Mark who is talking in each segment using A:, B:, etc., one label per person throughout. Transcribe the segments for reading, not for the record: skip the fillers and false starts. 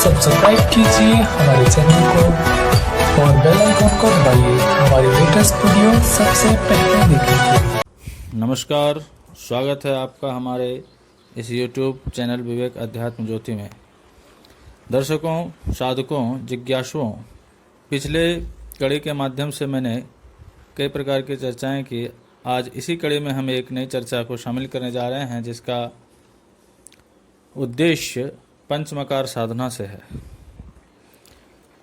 A: Subscribe कीजिए हमारे channel को और बेल आइकन को दबाइए हमारी लेटेस्ट वीडियो सबसे पहले देखने के लिए।
B: नमस्कार, स्वागत है आपका हमारे इस YouTube चैनल विवेक अध्यात्म ज्योति में। दर्शकों, साधकों, जिज्ञासुओं, पिछले कड़ी के माध्यम से मैंने कई प्रकार की चर्चाएं की। आज इसी कड़ी में हम एक नई चर्चा को शामिल करने जा रहे हैं, जिसका उद्देश्य पंचमकार साधना से है।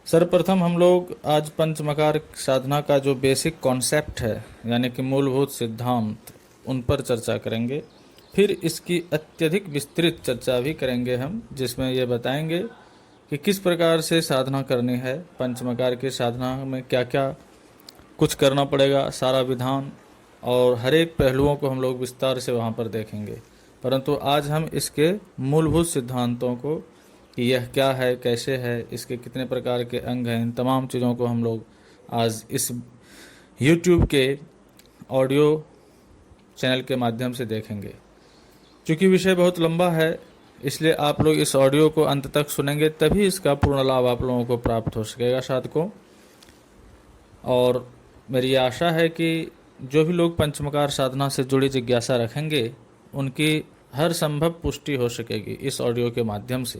B: सर्वप्रथम हम लोग आज पंचमकार साधना का जो बेसिक कॉन्सेप्ट है, यानी कि मूलभूत सिद्धांत, उन पर चर्चा करेंगे। फिर इसकी अत्यधिक विस्तृत चर्चा भी करेंगे हम, जिसमें ये बताएंगे कि किस प्रकार से साधना करनी है। पंचमकार की साधना में क्या क्या कुछ करना पड़ेगा, सारा विधान और हर एक पहलुओं को हम लोग विस्तार से वहाँ पर देखेंगे। परंतु आज हम इसके मूलभूत सिद्धांतों को, कि यह क्या है, कैसे है, इसके कितने प्रकार के अंग हैं, इन तमाम चीज़ों को हम लोग आज इस YouTube के ऑडियो चैनल के माध्यम से देखेंगे। चूँकि विषय बहुत लंबा है, इसलिए आप लोग इस ऑडियो को अंत तक सुनेंगे, तभी इसका पूर्ण लाभ आप लोगों को प्राप्त हो सकेगा साधकों। और मेरी आशा है कि जो भी लोग पंचमकार साधना से जुड़ी जिज्ञासा रखेंगे, उनकी हर संभव पुष्टि हो सकेगी इस ऑडियो के माध्यम से।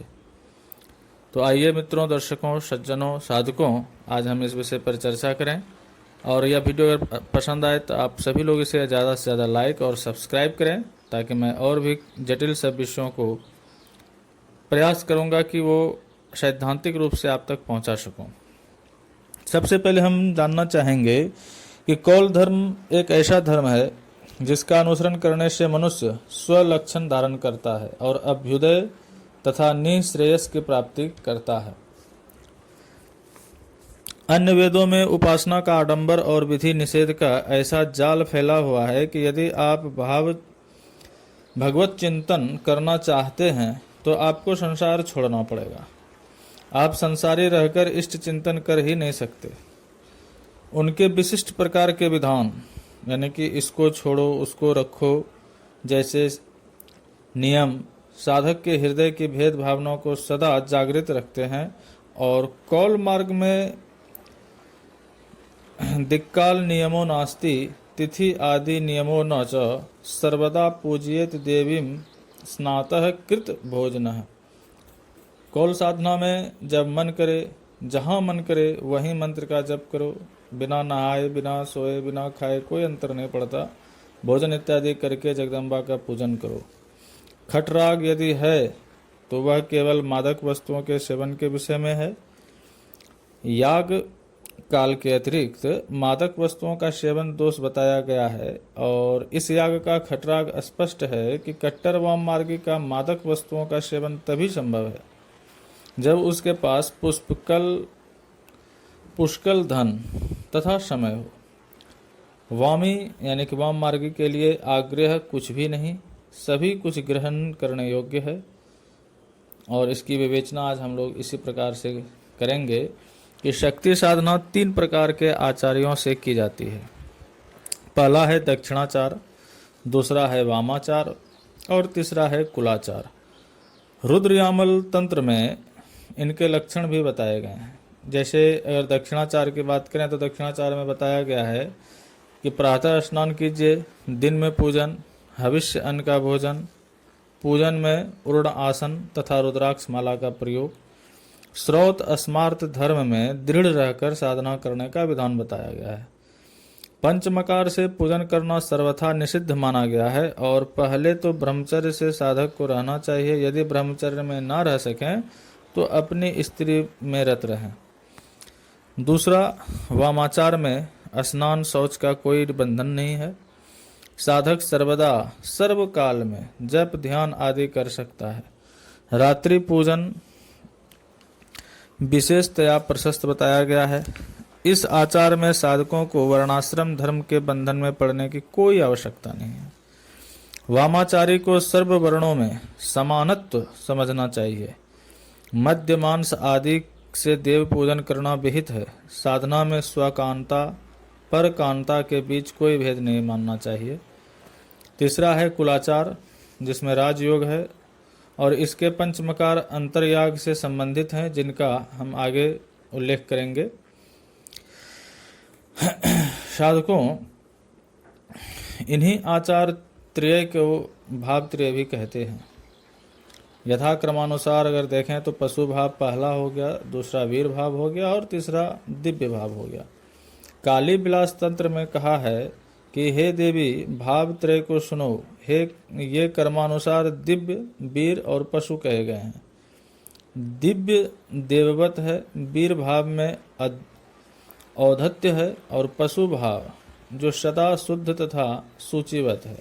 B: तो आइए मित्रों, दर्शकों, सज्जनों, साधकों, आज हम इस विषय पर चर्चा करें। और यह वीडियो अगर पसंद आए तो आप सभी लोग इसे ज़्यादा से ज़्यादा लाइक और सब्सक्राइब करें, ताकि मैं और भी जटिल सब विषयों को प्रयास करूंगा कि वो सैद्धांतिक रूप से आप तक पहुंचा सकूं। सबसे पहले हम जानना चाहेंगे कि कौल धर्म एक ऐसा धर्म है जिसका अनुसरण करने से मनुष्य स्वलक्षण धारण करता है और अभ्युदय तथा निःश्रेयस की प्राप्ति करता है। अन्य वेदों में उपासना का आडंबर और विधि निषेध का ऐसा जाल फैला हुआ है कि यदि आप भगवत चिंतन करना चाहते हैं तो आपको संसार छोड़ना पड़ेगा। आप संसारी रहकर इष्ट चिंतन कर ही नहीं सकते। उनके विशिष्ट प्रकार के विधान, यानी कि इसको छोड़ो उसको रखो जैसे नियम, साधक के हृदय की भेद भावनाओं को सदा जागृत रखते हैं। और कौल मार्ग में दिक्काल नियमो नास्ति, तिथि आदि नियमो न च, सर्वदा पूजयेत देवीं स्नातः कृत भोजनः। कौल साधना में जब मन करे, जहाँ मन करे वहीं मंत्र का जप करो। बिना नहाए, बिना सोए, बिना खाए कोई अंतर नहीं पड़ता। भोजन इत्यादि करके जगदम्बा का पूजन करो। खटराग यदि है तो वह केवल मादक वस्तुओं के सेवन के विषय में है। याग काल के अतिरिक्त मादक वस्तुओं का सेवन दोष बताया गया है। और इस याग का खटराग स्पष्ट है कि कट्टर वाम मार्गी का मादक वस्तुओं का सेवन तभी संभव है जब उसके पास पुष्कल धन तथा समय हो। वामी यानी कि वाम मार्गी के लिए आग्रह कुछ भी नहीं, सभी कुछ ग्रहण करने योग्य है। और इसकी विवेचना आज हम लोग इसी प्रकार से करेंगे कि शक्ति साधना 3 प्रकार के आचार्यों से की जाती है। पहला है दक्षिणाचार, दूसरा है वामाचार और तीसरा है कुलाचार। रुद्रयामल तंत्र में इनके लक्षण भी बताए गए हैं। जैसे अगर दक्षिणाचार की बात करें तो दक्षिणाचार में बताया गया है कि प्रातः स्नान कीजिए, दिन में पूजन, हविष्य अन्न का भोजन, पूजन में उर्ण आसन तथा रुद्राक्ष माला का प्रयोग, श्रौत अस्मार्त धर्म में दृढ़ रहकर साधना करने का विधान बताया गया है। पंचमकार से पूजन करना सर्वथा निषिद्ध माना गया है। और पहले तो ब्रह्मचर्य से साधक को रहना चाहिए। यदि ब्रह्मचर्य में ना रह सकें तो अपनी स्त्री में रत रहें। दूसरा, वामाचार में स्नान शौच का कोई बंधन नहीं है। साधक सर्वदा सर्वकाल में जप ध्यान आदि कर सकता है। रात्रि पूजन विशेषतया प्रशस्त बताया गया है। इस आचार में साधकों को वर्णाश्रम धर्म के बंधन में पड़ने की कोई आवश्यकता नहीं है। वामाचारी को सर्व वर्णों में समानत्व समझना चाहिए। मद्य मांस आदि से देव पूजन करना विहित है। साधना में स्वकांता परकांता के बीच कोई भेद नहीं मानना चाहिए। तीसरा है कुलाचार, जिसमें राजयोग है और इसके पंचमकार अंतर्याग से संबंधित हैं, जिनका हम आगे उल्लेख करेंगे। साधकों, इन्हीं आचार त्रय को भाव त्रय भी कहते हैं। यथा क्रमानुसार अगर देखें तो पशु भाव पहला हो गया, दूसरा वीर भाव हो गया और तीसरा दिव्य भाव हो गया। काली विलास तंत्र में कहा है कि हे देवी, भाव त्रय को सुनो। हे ये कर्मानुसार दिव्य, वीर और पशु कहे गए हैं। दिव्य देववत है, वीर भाव में औद्धत्य है और पशु भाव जो सदा शुद्ध तथा सूचिवत है।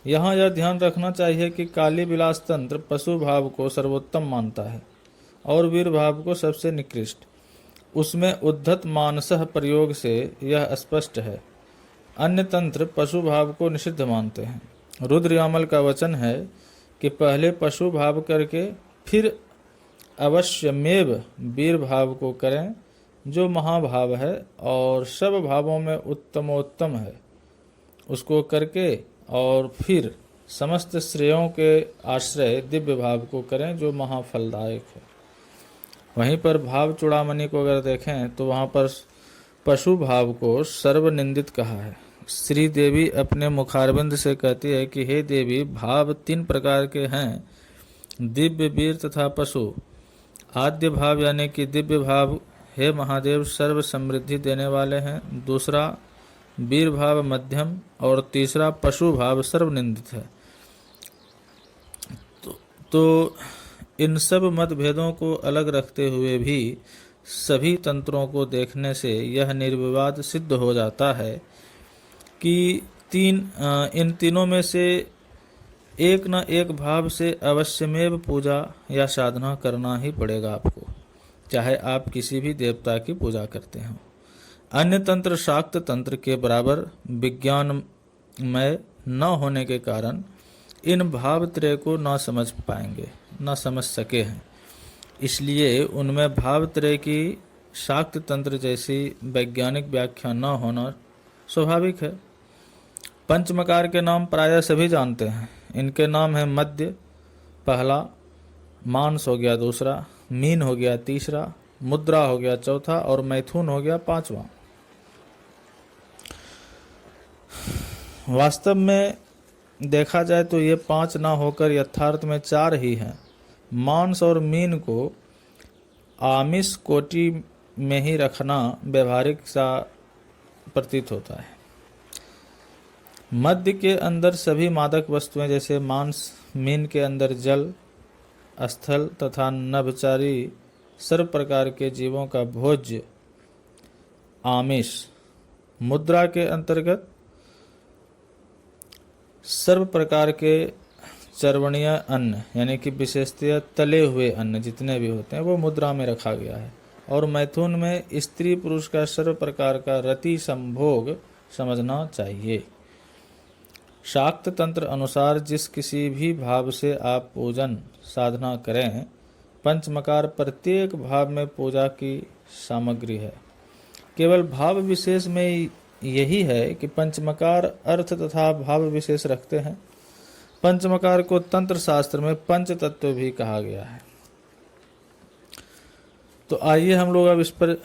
B: यहाँ यह ध्यान रखना चाहिए कि काली विलास तंत्र पशु भाव को सर्वोत्तम मानता है और वीर भाव को सबसे निकृष्ट। उसमें उद्धत मानसः प्रयोग से यह स्पष्ट है। अन्य तंत्र पशु भाव को निषिद्ध मानते हैं। रुद्रयामल का वचन है कि पहले पशु भाव करके फिर अवश्यमेव वीर भाव को करें, जो महाभाव है और सब भावों में उत्तमोत्तम है, उसको करके और फिर समस्त श्रेयों के आश्रय दिव्य भाव को करें, जो महाफलदायक है। वहीं पर भाव चूड़ामणि को अगर देखें तो वहाँ पर पशु भाव को सर्वनिंदित कहा है। श्री देवी अपने मुखारविंद से कहती है कि हे देवी, भाव 3 प्रकार के हैं, दिव्य, वीर तथा पशु। आद्य भाव यानी कि दिव्य भाव हे महादेव सर्व समृद्धि देने वाले हैं, दूसरा वीर भाव मध्यम और तीसरा पशु भाव सर्वनिंदित है। तो इन सब मतभेदों को अलग रखते हुए भी सभी तंत्रों को देखने से यह निर्विवाद सिद्ध हो जाता है कि इन तीनों में से एक न एक भाव से अवश्यमेव पूजा या साधना करना ही पड़ेगा आपको, चाहे आप किसी भी देवता की पूजा करते हो। अन्य तंत्र शाक्त तंत्र के बराबर विज्ञानमय न होने के कारण इन भाव त्रय को न समझ पाएंगे, न समझ सके हैं। इसलिए उनमें भाव त्रय की शाक्त तंत्र जैसी वैज्ञानिक व्याख्या न होना स्वाभाविक है। पंचमकार के नाम प्रायः सभी जानते हैं। इनके नाम है मध्य पहला, मांस हो गया दूसरा, मीन हो गया तीसरा, मुद्रा हो गया चौथा और मैथुन हो गया 5वां। वास्तव में देखा जाए तो ये 5 ना होकर यथार्थ में 4 ही हैं। मांस और मीन को आमिष कोटि में ही रखना व्यवहारिक सा प्रतीत होता है। मध्य के अंदर सभी मादक वस्तुएं जैसे मांस, मीन के अंदर जल, स्थल तथा नभचारी सर्व प्रकार के जीवों का भोज्य आमिष, मुद्रा के अंतर्गत सर्व प्रकार के चर्वणीय अन्न यानी कि विशेषतः तले हुए अन्न जितने भी होते हैं वो मुद्रा में रखा गया है। और मैथुन में स्त्री पुरुष का सर्व प्रकार का रति संभोग समझना चाहिए। शाक्त तंत्र अनुसार जिस किसी भी भाव से आप पूजन साधना करें, पंचमकार प्रत्येक भाव में पूजा की सामग्री है। केवल भाव विशेष में यही है कि पंचमकार अर्थ तथा भाव विशेष रखते हैं। पंचमकार को तंत्र शास्त्र में पंच तत्व भी कहा गया है। तो आइए हम लोग अब इस पर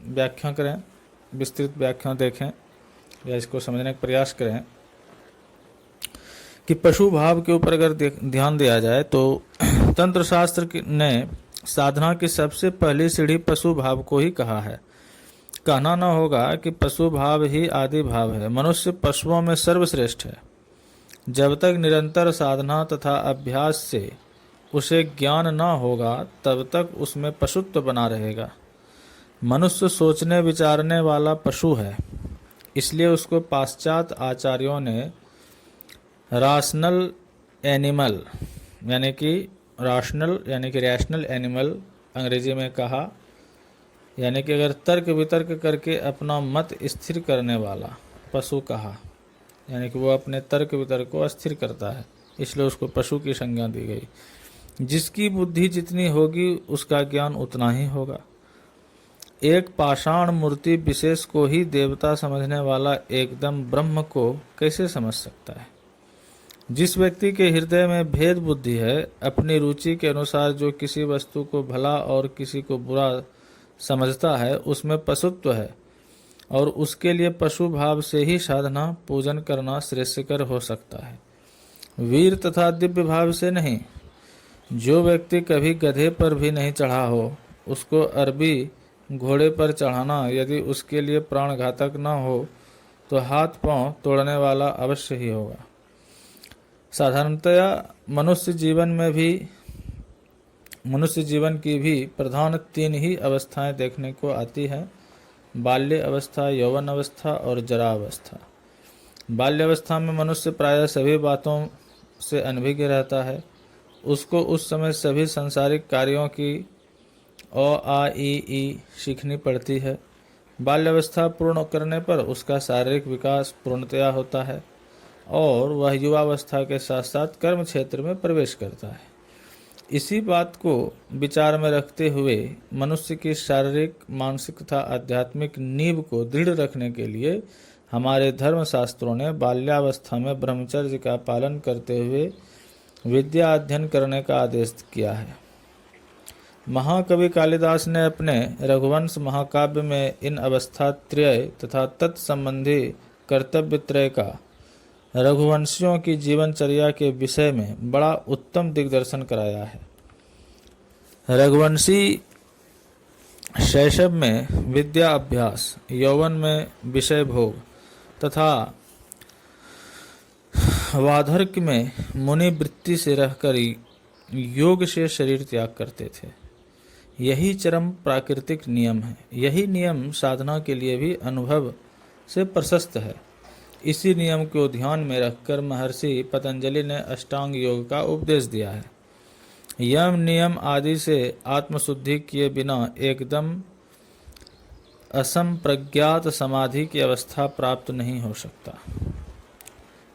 B: व्याख्या करें, विस्तृत व्याख्या देखें या इसको समझने का प्रयास करें कि पशु भाव के ऊपर अगर ध्यान दिया जाए तो तंत्र शास्त्र ने साधना की सबसे पहली सीढ़ी पशु भाव को ही कहा है। कहना न होगा कि पशु भाव ही आदि भाव है। मनुष्य पशुओं में सर्वश्रेष्ठ है। जब तक निरंतर साधना तथा अभ्यास से उसे ज्ञान न होगा तब तक उसमें पशुत्व बना रहेगा। मनुष्य सोचने विचारने वाला पशु है, इसलिए उसको पाश्चात्य आचार्यों ने राशनल एनिमल यानी कि रैशनल एनिमल अंग्रेजी में कहा। यानी कि अगर तर्क वितर्क करके अपना मत स्थिर करने वाला पशु कहा, यानी कि वो अपने तर्क वितर्क को अस्थिर करता है, इसलिए उसको पशु की संज्ञा दी गई। जिसकी बुद्धि जितनी होगी उसका ज्ञान उतना ही होगा। एक पाषाण मूर्ति विशेष को ही देवता समझने वाला एकदम ब्रह्म को कैसे समझ सकता है? जिस व्यक्ति के हृदय में भेद बुद्धि है, अपनी रुचि के अनुसार जो किसी वस्तु को भला और किसी को बुरा समझता है, उसमें पशुत्व है और उसके लिए पशु भाव से ही साधना पूजन करना श्रेयस्कर हो सकता है, वीर तथा दिव्य भाव से नहीं। जो व्यक्ति कभी गधे पर भी नहीं चढ़ा हो, उसको अरबी घोड़े पर चढ़ाना यदि उसके लिए प्राणघातक न हो तो हाथ पांव तोड़ने वाला अवश्य ही होगा। साधारणतया मनुष्य जीवन की भी प्रधान 3 ही अवस्थाएं देखने को आती हैं: बाल्य अवस्था, यौवन अवस्था और जरा अवस्था। बाल्य अवस्था में मनुष्य प्रायः सभी बातों से अनभिज्ञ रहता है। उसको उस समय सभी सांसारिक कार्यों की अ आ इ ई सीखनी पड़ती है। बाल्यावस्था पूर्ण करने पर उसका शारीरिक विकास पूर्णतया होता है और वह युवावस्था के साथ साथ कर्म क्षेत्र में प्रवेश करता है। इसी बात को विचार में रखते हुए मनुष्य की शारीरिक, मानसिक तथा आध्यात्मिक नींव को दृढ़ रखने के लिए हमारे धर्म शास्त्रों ने बाल्यावस्था में ब्रह्मचर्य का पालन करते हुए विद्या अध्ययन करने का आदेश किया है। महाकवि कालिदास ने अपने रघुवंश महाकाव्य में इन अवस्था त्रय तथा तत्संबंधी कर्तव्य त्रय का रघुवंशियों की जीवनचर्या के विषय में बड़ा उत्तम दिग्दर्शन कराया है। रघुवंशी शैशव में विद्या अभ्यास, यौवन में विषय भोग तथा वार्धक्य में मुनि वृत्ति से रहकर योग से शरीर त्याग करते थे। यही चरम प्राकृतिक नियम है। यही नियम साधना के लिए भी अनुभव से प्रशस्त है। इसी नियम को ध्यान में रखकर महर्षि पतंजलि ने अष्टांग योग का उपदेश दिया है। यम नियम आदि से आत्मशुद्धि किए बिना एकदम असंप्रज्ञात समाधि की अवस्था प्राप्त नहीं हो सकता।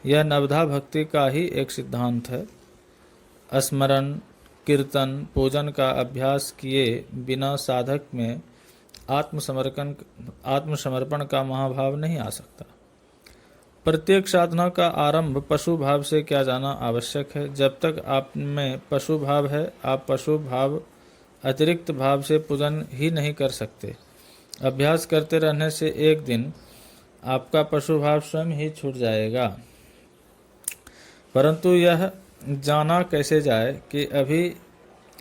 B: यह नवधा भक्ति का ही एक सिद्धांत है। स्मरण, कीर्तन, पूजन का अभ्यास किए बिना साधक में आत्मसमर्पण का महाभाव नहीं आ सकता। प्रत्येक साधना का आरंभ पशु भाव से किया जाना आवश्यक है। जब तक आप में पशु भाव है, आप पशु भाव अतिरिक्त भाव से पूजन ही नहीं कर सकते। अभ्यास करते रहने से एक दिन आपका पशु भाव स्वयं ही छूट जाएगा। परंतु यह जाना कैसे जाए कि अभी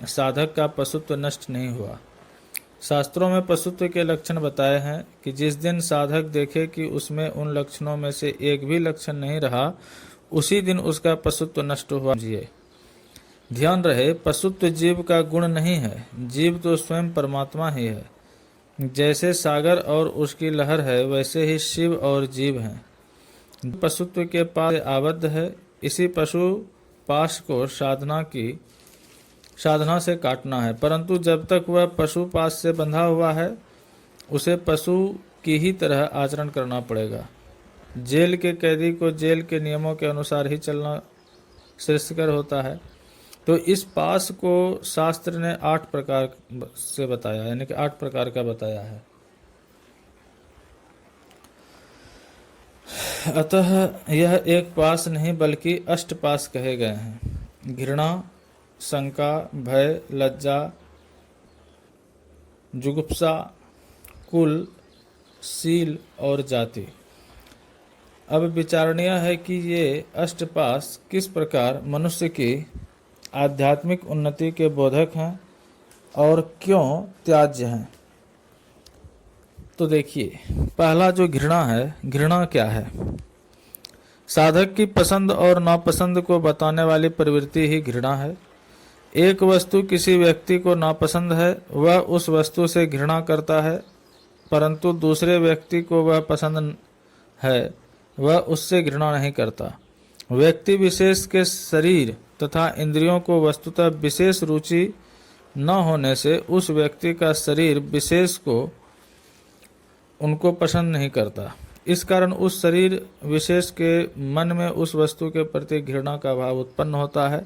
B: साधक का पशुत्व नष्ट नहीं हुआ। शास्त्रों में पशुत्व के लक्षण बताए हैं कि जिस दिन साधक देखे कि उसमें उन लक्षणों में से एक भी लक्षण नहीं रहा, उसी दिन उसका पशुत्व नष्ट हुआ। ध्यान रहे, पशुत्व जीव का गुण नहीं है। जीव तो स्वयं परमात्मा ही है। जैसे सागर और उसकी लहर है, वैसे ही शिव और जीव हैं। पशुत्व के पास आबद्ध है, इसी पशु पाश को साधना से काटना है। परंतु जब तक वह पशु पाश से बंधा हुआ है, उसे पशु की ही तरह आचरण करना पड़ेगा। जेल के कैदी को जेल के नियमों के अनुसार ही चलना श्रेयस्कर होता है। तो इस पास को शास्त्र ने 8 प्रकार से बताया, यानी कि 8 प्रकार का बताया है। अतः यह एक पास नहीं बल्कि 8 पास कहे गए हैं: घृणा, शंका, भय, लज्जा, जुगुप्सा, कुल, शील और जाति। अब विचारणीय है कि ये 8 पास किस प्रकार मनुष्य की आध्यात्मिक उन्नति के बोधक हैं और क्यों त्याज्य हैं। तो देखिए, पहला जो घृणा है, घृणा क्या है? साधक की पसंद और नापसंद को बताने वाली प्रवृत्ति ही घृणा है। एक वस्तु किसी व्यक्ति को नापसंद है, वह उस वस्तु से घृणा करता है, परंतु दूसरे व्यक्ति को वह पसंद है, वह उससे घृणा नहीं करता। व्यक्ति विशेष के शरीर तथा इंद्रियों को वस्तुतः विशेष रुचि न होने से उस व्यक्ति का शरीर विशेष को उनको पसंद नहीं करता। इस कारण उस शरीर विशेष के मन में उस वस्तु के प्रति घृणा का भाव उत्पन्न होता है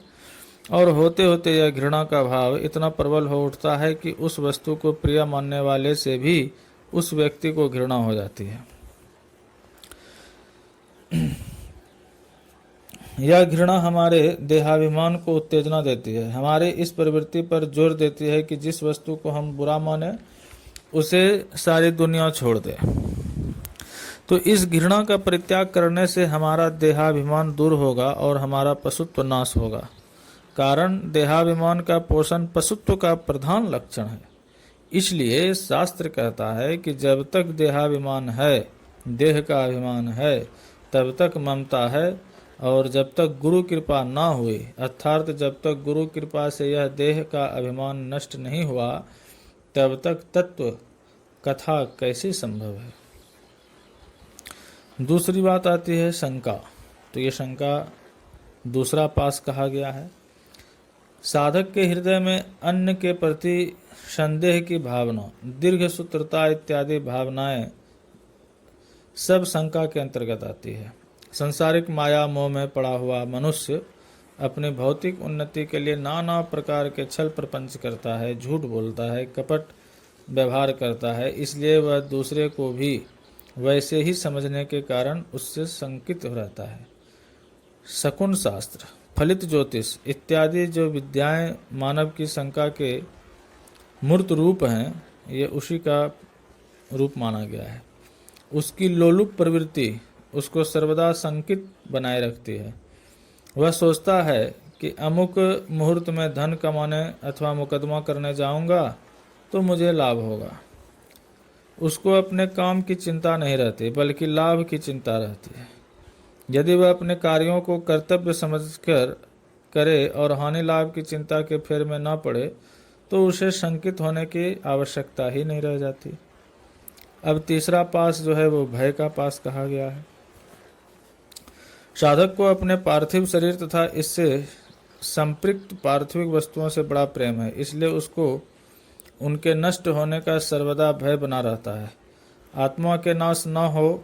B: और होते होते यह घृणा का भाव इतना प्रबल हो उठता है कि उस वस्तु को प्रिय मानने वाले से भी उस व्यक्ति को घृणा हो जाती है। यह घृणा हमारे देहाभिमान को उत्तेजना देती है, हमारे इस प्रवृत्ति पर जोर देती है कि जिस वस्तु को हम बुरा माने उसे सारी दुनिया छोड़ दे। तो इस घृणा का परित्याग करने से हमारा देहाभिमान दूर होगा और हमारा पशुत्व नाश होगा। कारण देहाभिमान का पोषण पशुत्व का प्रधान लक्षण है। इसलिए शास्त्र कहता है कि जब तक देहाभिमान है, देह का अभिमान है, तब तक ममता है, और जब तक गुरु कृपा ना हुई, अर्थात जब तक गुरु कृपा से यह देह का अभिमान नष्ट नहीं हुआ, तब तक तत्व कथा कैसी संभव है। दूसरी बात आती है शंका। तो ये शंका दूसरा पास कहा गया है। साधक के हृदय में अन्न के प्रति संदेह की भावना, दीर्घ सूत्रता इत्यादि भावनाएं सब शंका के अंतर्गत आती है। संसारिक माया मोह में पड़ा हुआ मनुष्य अपनी भौतिक उन्नति के लिए नाना प्रकार के छल प्रपंच करता है, झूठ बोलता है, कपट व्यवहार करता है। इसलिए वह दूसरे को भी वैसे ही समझने के कारण उससे शंकित हो रहता है। शकुन शास्त्र, फलित ज्योतिष इत्यादि जो विद्याएं मानव की शंका के मूर्त रूप हैं, ये उसी का रूप माना गया है। उसकी लोलुप प्रवृत्ति उसको सर्वदा शंकित बनाए रखती है। वह सोचता है कि अमुक मुहूर्त में धन कमाने अथवा मुकदमा करने जाऊंगा तो मुझे लाभ होगा। उसको अपने काम की चिंता नहीं रहती, बल्कि लाभ की चिंता रहती है। यदि वह अपने कार्यों को कर्तव्य समझकर करे और हानि लाभ की चिंता के फेर में न पड़े, तो उसे शंकित होने की आवश्यकता ही नहीं रह जाती। अब तीसरा पास जो है वो भय का पास कहा गया है। साधक को अपने पार्थिव शरीर तथा इससे संपृक्त पार्थिव वस्तुओं से बड़ा प्रेम है, इसलिए उसको उनके नष्ट होने का सर्वदा भय बना रहता है। आत्मा के नाश न हो,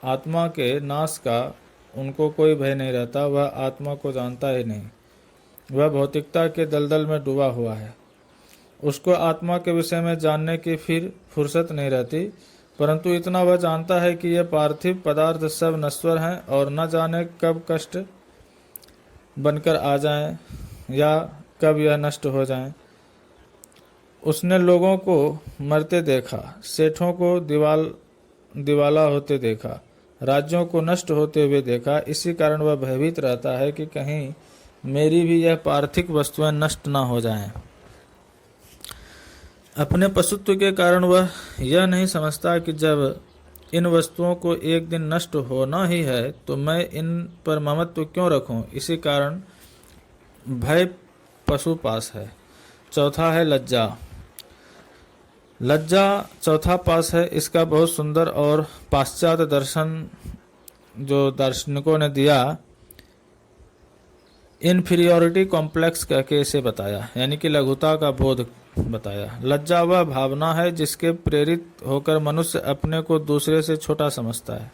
B: आत्मा के नाश का उनको कोई भय नहीं रहता। वह आत्मा को जानता ही नहीं, वह भौतिकता के दलदल में डूबा हुआ है। उसको आत्मा के विषय में जानने की फिर फुर्सत नहीं रहती, परंतु इतना वह जानता है कि ये पार्थिव पदार्थ सब नश्वर हैं और न जाने कब कष्ट बनकर आ जाएं या कब यह नष्ट हो जाएं। उसने लोगों को मरते देखा, सेठों को दिवाला होते देखा, राज्यों को नष्ट होते हुए देखा। इसी कारण वह भयभीत रहता है कि कहीं मेरी भी यह पार्थिव वस्तुएं नष्ट न हो जाएं। अपने पशुत्व के कारण वह यह नहीं समझता कि जब इन वस्तुओं को एक दिन नष्ट होना ही है तो मैं इन पर ममत्व क्यों रखूं। इसी कारण भय पशुपास है। चौथा है लज्जा। लज्जा चौथा पास है। इसका बहुत सुंदर और पाश्चात्य दर्शन जो दार्शनिकों ने दिया, इन्फीरियोरिटी कॉम्प्लेक्स कह के इसे बताया, यानी कि लघुता का बोध बताया। लज्जा वह भावना है जिसके प्रेरित होकर मनुष्य अपने को दूसरे से छोटा समझता है।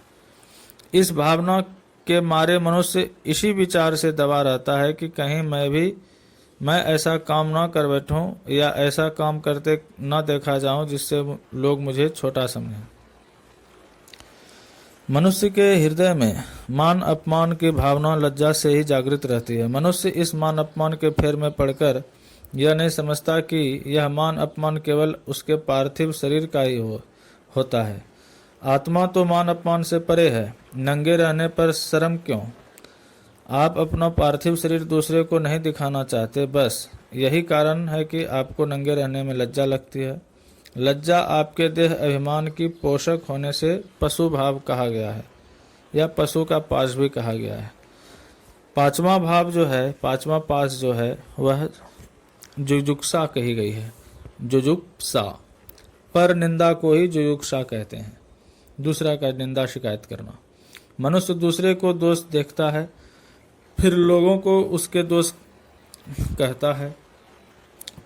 B: इस भावना के मारे मनुष्य इसी विचार से दबा रहता है कि कहीं मैं ऐसा काम ना कर बैठूं या ऐसा काम करते ना देखा जाऊं जिससे लोग मुझे छोटा समझें। मनुष्य के हृदय में मान अपमान की भावना लज्जा से ही जागृत रहती है। मनुष्य इस मान अपमान के फेर में पड़कर यह नहीं समझता कि यह मान अपमान केवल उसके पार्थिव शरीर का ही होता है। आत्मा तो मान अपमान से परे है। नंगे रहने पर शर्म क्यों? आप अपना पार्थिव शरीर दूसरे को नहीं दिखाना चाहते, बस यही कारण है कि आपको नंगे रहने में लज्जा लगती है। लज्जा आपके देह अभिमान की पोषक होने से पशु भाव कहा गया है या पशु का पास भी कहा गया है। पांचवा पास जो है वह जुजुक्सा कही गई है। जुजुप्सा, पर निंदा को ही जुजुक्सा कहते हैं। दूसरा का निंदा शिकायत करना। मनुष्य दूसरे को दोष देखता है, फिर लोगों को उसके दोष कहता है।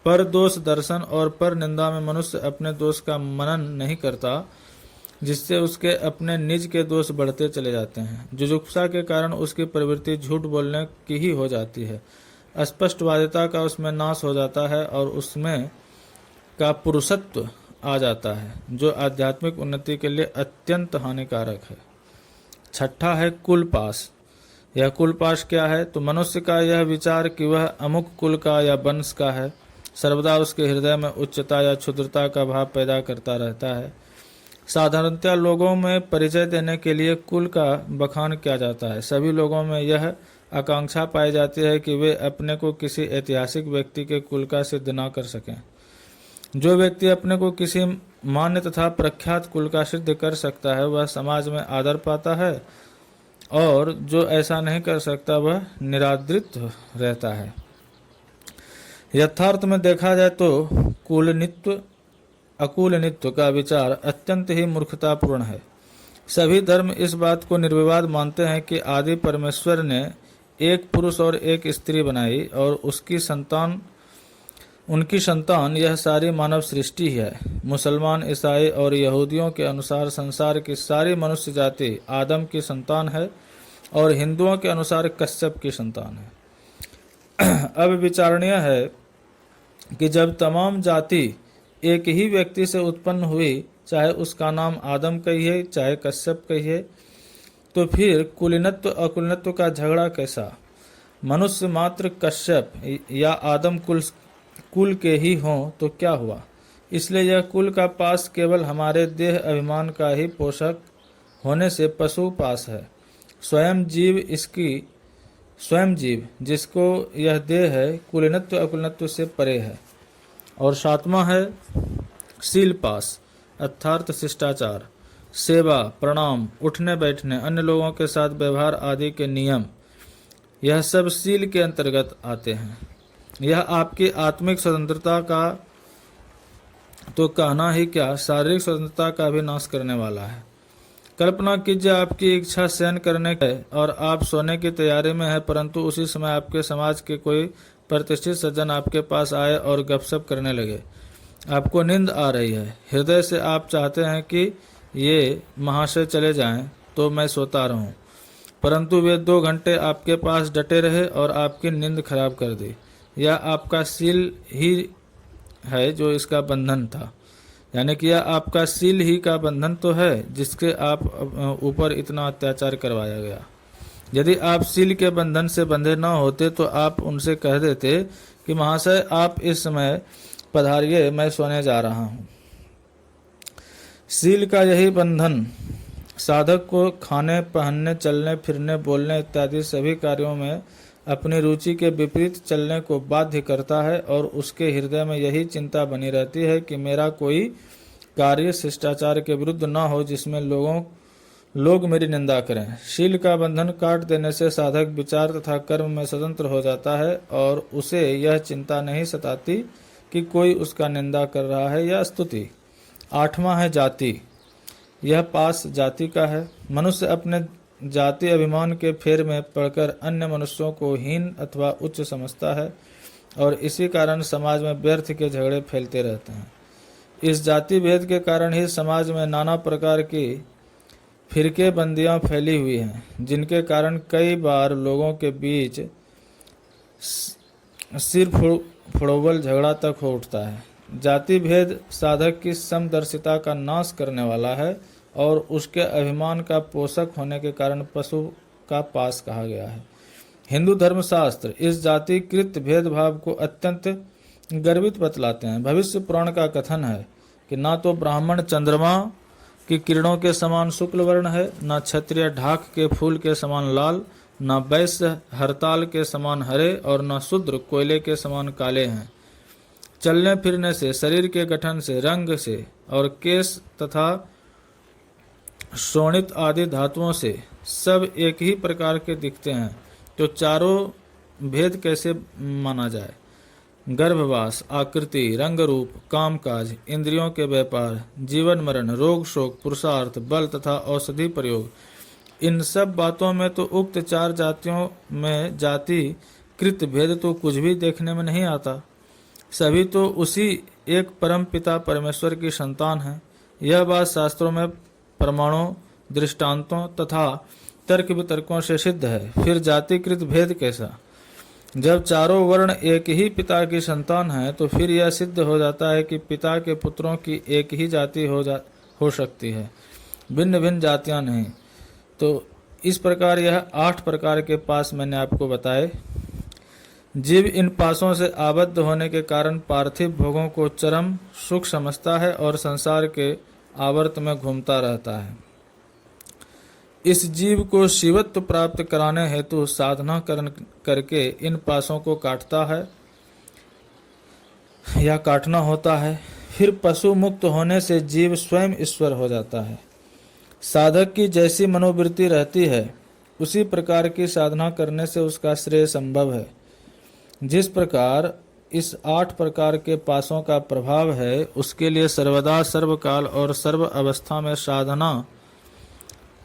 B: पर दोष दर्शन और पर निंदा में मनुष्य अपने दोष का मनन नहीं करता, जिससे उसके अपने निज के दोष बढ़ते चले जाते हैं। जुजुप्सा के कारण उसकी प्रवृत्ति झूठ बोलने की ही हो जाती है। स्पष्टवादिता का उसमें नाश हो जाता है और उसमें का पुरुषत्व आ जाता है, जो आध्यात्मिक उन्नति के लिए अत्यंत हानिकारक है। छठा है कुल पास। यह कुलपाश क्या है? तो मनुष्य का यह विचार कि वह अमुक कुल का या वंश का है सर्वदा उसके हृदय में उच्चता या क्षुद्रता का भाव पैदा करता रहता है। साधारणतः लोगों में परिचय देने के लिए कुल का बखान किया जाता है। सभी लोगों में यह आकांक्षा पाई जाती है कि वे अपने को किसी ऐतिहासिक व्यक्ति के कुल का सिद्ध न कर सकें। जो व्यक्ति अपने को किसी मान्य तथा प्रख्यात कुल का सिद्ध कर सकता है वह समाज में आदर पाता है, और जो ऐसा नहीं कर सकता वह निरादृत रहता है। यथार्थ में देखा जाए तो कुलनित्व अकुलनित्व का विचार अत्यंत ही मूर्खतापूर्ण है। सभी धर्म इस बात को निर्विवाद मानते हैं कि आदि परमेश्वर ने एक पुरुष और एक स्त्री बनाई और उनकी संतान यह सारी मानव सृष्टि है। मुसलमान, ईसाई और यहूदियों के अनुसार संसार की सारी मनुष्य जाति आदम की संतान है और हिंदुओं के अनुसार कश्यप की संतान है। अब विचारणीय है कि जब तमाम जाति एक ही व्यक्ति से उत्पन्न हुई, चाहे उसका नाम आदम कहिए चाहे कश्यप कहिए, तो फिर कुलीनत्व अकुलीनत्व का झगड़ा कैसा? मनुष्य मात्र कश्यप या आदम कुल के ही हों तो क्या हुआ? इसलिए यह कुल का पास केवल हमारे देह अभिमान का ही पोषक होने से पशु पास है। स्वयं जीव जिसको यह देह है कुलीनत्व अकुलीनत्व से परे है। और सातवां है शील पास अर्थात शिष्टाचार, सेवा, प्रणाम, उठने बैठने, अन्य लोगों के साथ व्यवहार आदि के नियम, यह सब शील के अंतर्गत आते हैं। यह आपकी आत्मिक स्वतंत्रता का तो कहना ही क्या, शारीरिक स्वतंत्रता का भी नाश करने वाला है। कल्पना कीजिए आपकी इच्छा शयन करने की है और आप सोने की तैयारी में है, परंतु उसी समय आपके समाज के कोई प्रतिष्ठित सज्जन आपके पास आए और गपशप करने लगे। आपको नींद आ रही है, हृदय से आप चाहते हैं कि ये महाशय चले जाएं तो मैं सोता रहूं, परंतु वे 2 घंटे आपके पास डटे रहे और आपकी नींद खराब कर दी। यह आपका शील ही है जो इसका बंधन था, यानी कि यह आपका शील ही का बंधन तो है जिसके आप ऊपर इतना अत्याचार करवाया गया। यदि आप शील के बंधन से बंधे न होते तो आप उनसे कह देते कि महाशय आप इस समय पधारिए, मैं सोने जा रहा हूँ। शील का यही बंधन साधक को खाने, पहनने, चलने, फिरने, बोलने इत्यादि सभी कार्यों में अपनी रुचि के विपरीत चलने को बाध्य करता है और उसके हृदय में यही चिंता बनी रहती है कि मेरा कोई कार्य शिष्टाचार के विरुद्ध न हो जिसमें लोग मेरी निंदा करें। शील का बंधन काट देने से साधक विचार तथा कर्म में स्वतंत्र हो जाता है और उसे यह चिंता नहीं सताती कि कोई उसका निंदा कर रहा है या स्तुति। 8वां है जाति। यह पास जाति का है। मनुष्य अपने जाति अभिमान के फेर में पड़कर अन्य मनुष्यों को हीन अथवा उच्च समझता है और इसी कारण समाज में व्यर्थ के झगड़े फैलते रहते हैं। इस जाति भेद के कारण ही समाज में नाना प्रकार की फिरके बंदियां फैली हुई हैं, जिनके कारण कई बार लोगों के बीच सिर फुड़ोबल झगड़ा तक हो उठता है। जाति भेद साधक की समदर्शिता का नाश करने वाला है और उसके अभिमान का पोषक होने के कारण पशु का पास कहा गया है। हिंदू धर्मशास्त्र इस जातिकृत भेदभाव को अत्यंत गर्वित बतलाते हैं। भविष्य पुराण का कथन है कि ना तो ब्राह्मण चंद्रमा की किरणों के समान शुक्ल वर्ण है, ना क्षत्रिय ढाक के फूल के समान लाल, ना वैश्य हरताल के समान हरे और ना शूद्र कोयले के समान काले हैं। चलने फिरने से, शरीर के गठन से, रंग से और केश तथा शोणित आदि धातुओं से सब एक ही प्रकार के दिखते हैं, तो चारों भेद कैसे माना जाए? गर्भवास, आकृति, रंग रूप, कामकाज, इंद्रियों के व्यापार, जीवन मरण, रोग शोक, पुरुषार्थ, बल तथा औषधि प्रयोग, इन सब बातों में तो उक्त 4 जातियों में जाति कृत भेद तो कुछ भी देखने में नहीं आता। सभी तो उसी एक परम पिता परमेश्वर की संतान हैं। यह बात शास्त्रों में प्रमाणों, दृष्टांतों तथा तर्क वितर्कों से सिद्ध है। फिर जातिकृत भेद कैसा? जब चारों वर्ण एक ही पिता की संतान है तो फिर यह सिद्ध हो जाता है कि पिता के पुत्रों की एक ही जाति हो सकती है, भिन्न भिन्न जातियां नहीं। तो इस प्रकार यह 8 प्रकार के पास मैंने आपको बताए। जीव इन पासों से आबद्ध होने के कारण पार्थिव भोगों को चरम सुख समझता है और संसार के आवर्त में घूमता रहता है। इस जीव को शिवत्व प्राप्त कराने हेतु साधना करके इन पासों को काटता है या काटना होता है। फिर पशु मुक्त होने से जीव स्वयं ईश्वर हो जाता है। साधक की जैसी मनोवृत्ति रहती है उसी प्रकार की साधना करने से उसका श्रेय संभव है। जिस प्रकार इस 8 प्रकार के पासों का प्रभाव है उसके लिए सर्वदा सर्वकाल और सर्व अवस्था में साधना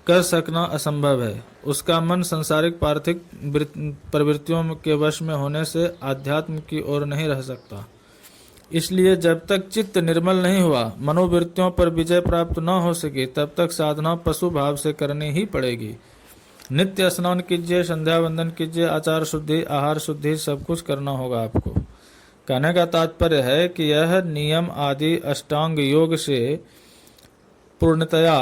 B: कर सकना असंभव है। उसका मन सांसारिक पार्थिव प्रवृत्तियों के वश में होने से आध्यात्म की ओर नहीं रह सकता। इसलिए जब तक चित्त निर्मल नहीं हुआ, मनोवृत्तियों पर विजय प्राप्त न हो सके, तब तक साधना पशु भाव से करनी ही पड़ेगी। नित्य स्नान कीजिए, संध्या वंदन कीजिए, आचार शुद्धि, आहार शुद्धि, सब कुछ करना होगा आपको। कहने का तात्पर्य है कि यह नियम आदि अष्टांग योग से पूर्णतया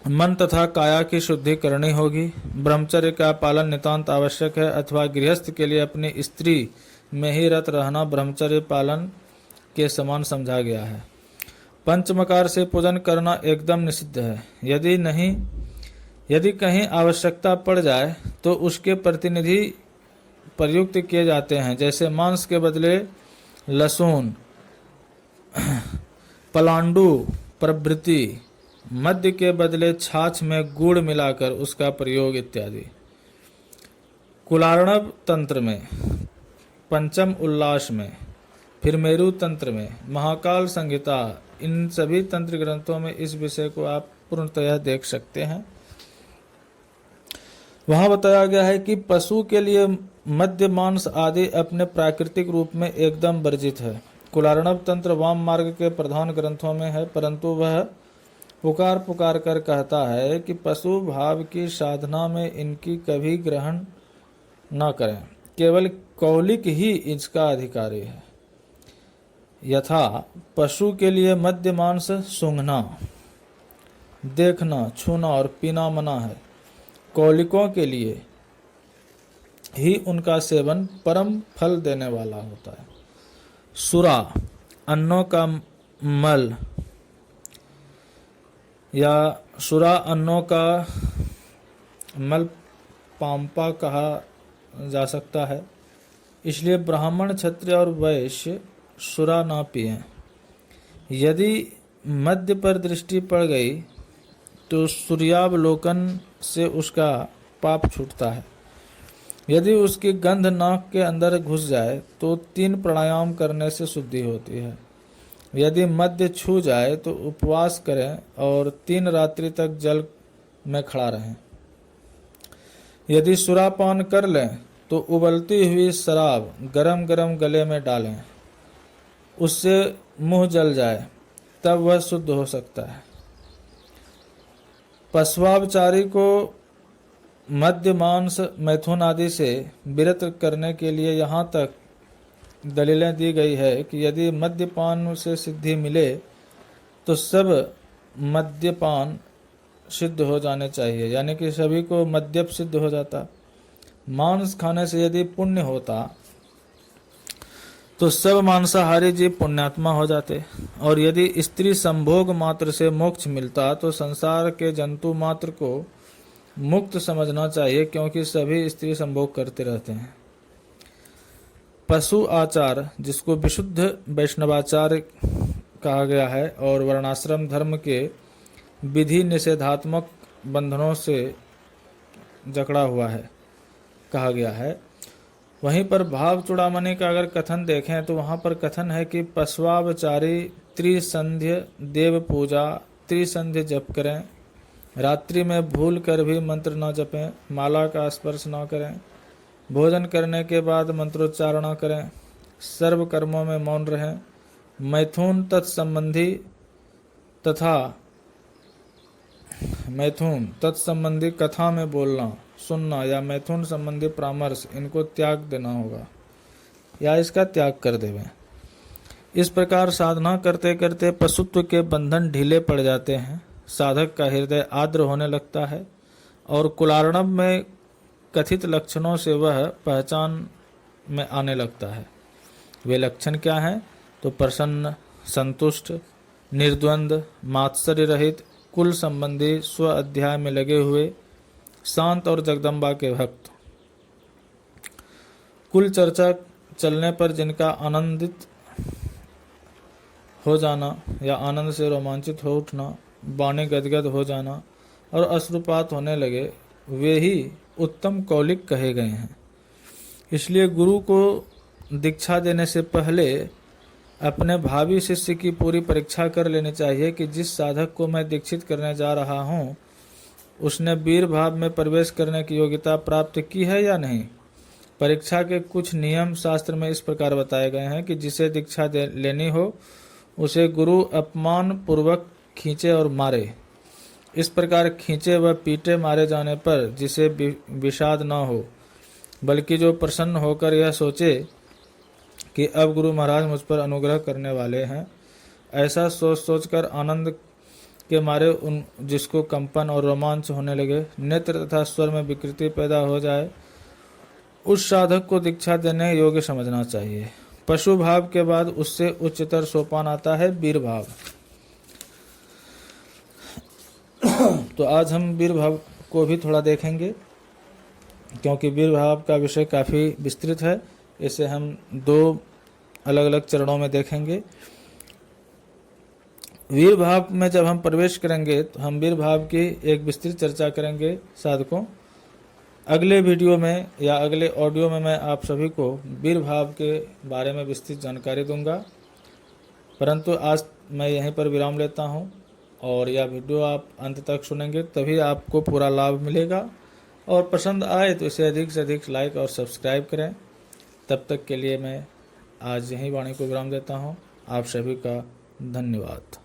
B: मन तथा काया की शुद्धि करनी होगी। ब्रह्मचर्य का पालन नितांत आवश्यक है, अथवा गृहस्थ के लिए अपनी स्त्री में ही रत रहना ब्रह्मचर्य पालन के समान समझा गया है। पंचमकार से पूजन करना एकदम निषिद्ध है। यदि कहीं आवश्यकता पड़ जाए तो उसके प्रतिनिधि प्रयुक्त किए जाते हैं, जैसे मांस के बदले लहसुन, पलांडु प्रभृति, मद्य के बदले छाछ में गुड़ मिलाकर उसका प्रयोग इत्यादि। कुलार्णव तंत्र में, पंचम उल्लास में, फिर मेरु तंत्र में, महाकाल संहिता, इन सभी तंत्र ग्रंथों में इस विषय को आप पूर्णतः देख सकते हैं। वहां बताया गया है कि पशु के लिए मद्य, मांस आदि अपने प्राकृतिक रूप में एकदम वर्जित है। कुलार्णव तंत्र वाम मार्ग के प्रधान ग्रंथों में है, परंतु वह पुकार कर कहता है कि पशु भाव की साधना में इनकी कभी ग्रहण न करें, केवल कौलिक ही इसका अधिकारी है। यथा पशु के लिए मद्य, मांस सूंघना, देखना, छूना और पीना मना है, कौलिकों के लिए ही उनका सेवन परम फल देने वाला होता है। सुरा, अन्नों का मल या सुरा अन्नों का मल पांपा कहा जा सकता है, इसलिए ब्राह्मण, क्षत्रिय और वैश्य सुरा ना पिएं। यदि मद्य पर दृष्टि पड़ गई तो सूर्यावलोकन से उसका पाप छूटता है। यदि उसकी गंध नाक के अंदर घुस जाए तो 3 प्राणायाम करने से शुद्धि होती है। यदि मद्य छू जाए तो उपवास करें और 3 रात्रि तक जल में खड़ा रहें। यदि सुरापान कर लें तो उबलती हुई शराब गरम गरम गले में डालें, उससे मुंह जल जाए, तब वह शुद्ध हो सकता है। पशुवाचारी को मद्य, मांस, मैथुन आदि से विरत करने के लिए यहाँ तक दलीलें दी गई है कि यदि मद्यपान से सिद्धि मिले तो सब मद्यपान सिद्ध हो जाने चाहिए, यानी कि सभी को मद्यप सिद्ध हो जाता। मांस खाने से यदि पुण्य होता तो सब मांसाहारी जीव पुण्यात्मा हो जाते, और यदि स्त्री संभोग मात्र से मोक्ष मिलता तो संसार के जंतु मात्र को मुक्त समझना चाहिए, क्योंकि सभी स्त्री संभोग करते रहते हैं। पशु आचार, जिसको विशुद्ध वैष्णवाचार कहा गया है, और वर्णाश्रम धर्म के विधि निषेधात्मक बंधनों से जकड़ा हुआ है कहा गया है। वहीं पर भाव चूड़ामणि का अगर कथन देखें तो वहाँ पर कथन है कि पशुवाचारी त्रिसंध्य देव पूजा, त्रिसंध्य जप करें, रात्रि में भूल कर भी मंत्र न जपें, माला का स्पर्श न करें, भोजन करने के बाद मंत्रोच्चारण करें, सर्व कर्मों में मौन रहें, मैथुन तत्संबंधी कथा में बोलना, सुनना या मैथुन संबंधी परामर्श, इनको त्याग देना होगा या इसका त्याग कर देवें। इस प्रकार साधना करते करते पशुत्व के बंधन ढीले पड़ जाते हैं, साधक का हृदय आर्द्र होने लगता है और कुलार्णव में कथित लक्षणों से वह पहचान में आने लगता है। वे लक्षण क्या हैं? तो प्रसन्न, संतुष्ट, निर्द्वंद, मात्सर्य रहित, कुल संबंधी, स्व अध्याय में लगे हुए, शांत और जगदम्बा के भक्त। कुल चर्चा चलने पर जिनका आनंदित हो जाना या आनंद से रोमांचित हो उठना, वाणी गदगद हो जाना और अश्रुपात होने लगे, वे ही उत्तम कौलिक कहे गए हैं। इसलिए गुरु को दीक्षा देने से पहले अपने भावी शिष्य की पूरी परीक्षा कर लेनी चाहिए कि जिस साधक को मैं दीक्षित करने जा रहा हूँ उसने वीर भाव में प्रवेश करने की योग्यता प्राप्त की है या नहीं। परीक्षा के कुछ नियम शास्त्र में इस प्रकार बताए गए हैं कि जिसे दीक्षा लेनी हो उसे गुरु अपमान पूर्वक खींचे और मारे। इस प्रकार खींचे व पीटे मारे जाने पर जिसे विषाद न हो, बल्कि जो प्रसन्न होकर यह सोचे कि अब गुरु महाराज मुझ पर अनुग्रह करने वाले हैं, ऐसा सोचकर आनंद के मारे जिसको कंपन और रोमांच होने लगे, नेत्र तथा स्वर में विकृति पैदा हो जाए, उस साधक को दीक्षा देने योग्य समझना चाहिए। पशु भाव के बाद उससे उच्चतर सोपान आता है वीर भाव। तो आज हम वीर भाव को भी थोड़ा देखेंगे, क्योंकि वीर भाव का विषय काफ़ी विस्तृत है। इसे हम 2 अलग अलग चरणों में देखेंगे। वीर भाव में जब हम प्रवेश करेंगे तो हम वीर भाव की एक विस्तृत चर्चा करेंगे साधकों। अगले वीडियो में या अगले ऑडियो में मैं आप सभी को वीर भाव के बारे में विस्तृत जानकारी दूंगा, परंतु आज मैं यहीं पर विराम लेता हूं और यह वीडियो आप अंत तक सुनेंगे तभी आपको पूरा लाभ मिलेगा। और पसंद आए तो इसे अधिक से अधिक लाइक और सब्सक्राइब करें। तब तक के लिए मैं आज यहीं वाणी को विराम देता हूं। आप सभी का धन्यवाद।